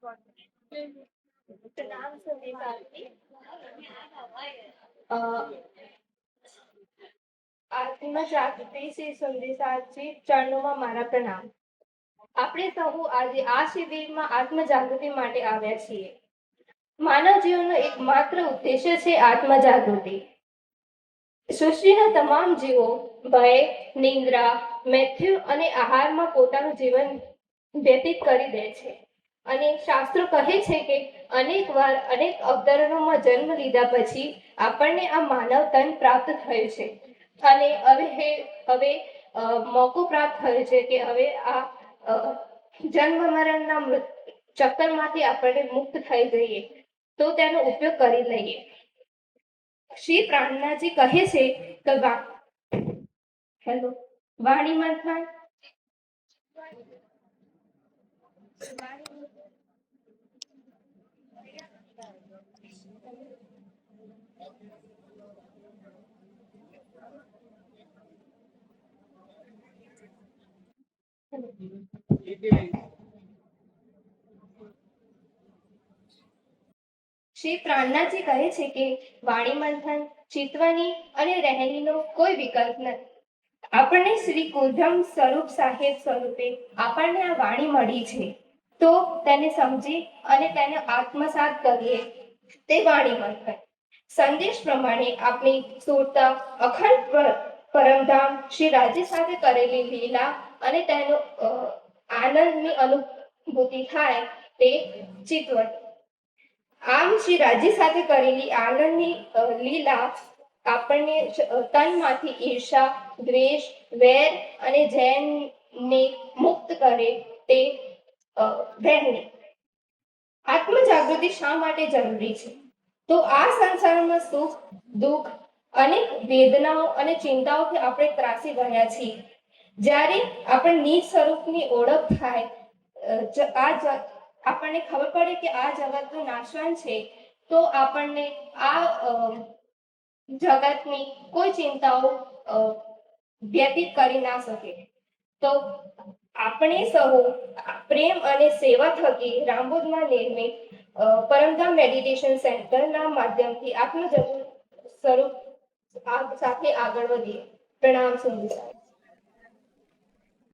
प्रणाम सभी साथी। આત્મજાગૃતિ શ્રી સંદેશાજી ચરણોમાં મારા પ્રણામ। આપણે સૌ આજે આ શિબિરમાં આત્મજાગૃતિ માટે આવ્યા છીએ। માનવ જીવનનો એકમાત્ર ઉદ્દેશ્ય છે આત્મજાગૃતિ। સૃષ્ટિના તમામ જીવો ભય, નિંદ્રા, મૃત્યુ અને આહારમાં પોતાનું જીવન વ્યતીત કરી દે છે અને શાસ્ત્રો કહે છે કે અનેક વાર અનેક અવતરણોમાં જન્મ લીધા પછી આપણને આ માનવ તન પ્રાપ્ત થયું છે અને હવે મોકો પ્રાપ્ત થયો છે કે હવે આ જન્મ મરણના ચક્કરમાંથી આપણે મુક્ત થઈ જઈએ તો તેનો ઉપયોગ કરી લઈએ। શ્રી પ્રાણનાથજી કહે છે કે વાણી મંથન શ્રી પ્રાણનાથજી કહે છે કે વાણી મંથન, ચિતવણી અને રહેણીનો કોઈ વિકલ્પ નથી। આપણને શ્રી કુધમ સ્વરૂપ સાહેબ સ્વરૂપે આપણને આ વાણી મળી છે તો તેને સમજી અને તેને આત્મસાત કરીએ તે વાણી મંથન। સંદેશ પ્રમાણે આપણી સુરતા અખંડ પરમધામ શ્રી રાજ્ય સાથે કરેલી લીલા અને તેનો આનંદની અનુભૂતિ થાય તે ચિતવણી। આમ શ્રી રાજ્ય સાથે કરેલી આનંદની લીલા આપણને તનમાંથી ઈર્ષા, દ્વેષ, વેર અને ઝેરને મુક્ત કરે તે રહેણી। આત્મજાગૃતિ શા માટે જરૂરી છે? તો આ સંસારમાં સુખ, દુઃખ, અનેક વેદનાઓ અને ચિંતાઓથી આપણે ત્રાસી રહ્યા છીએ। જ્યારે આપણે નિજ સ્વરૂપની ઓળખ થાય, આપણને ખબર પડે કે આ જગતનો નાશવાન છે તો આપણને આ જગતની કોઈ ચિંતાઓ વ્યતીત કરી ના શકે। તો આપણે સૌ પ્રેમ અને સેવા થકી રામબોધમાં નિર્મિત પરમધામ મેડિટેશન સેન્ટરના માધ્યમથી આત્મજાગૃત સ્વરૂપ સાથે આગળ વધીએ। પ્રણામ સંદેશા।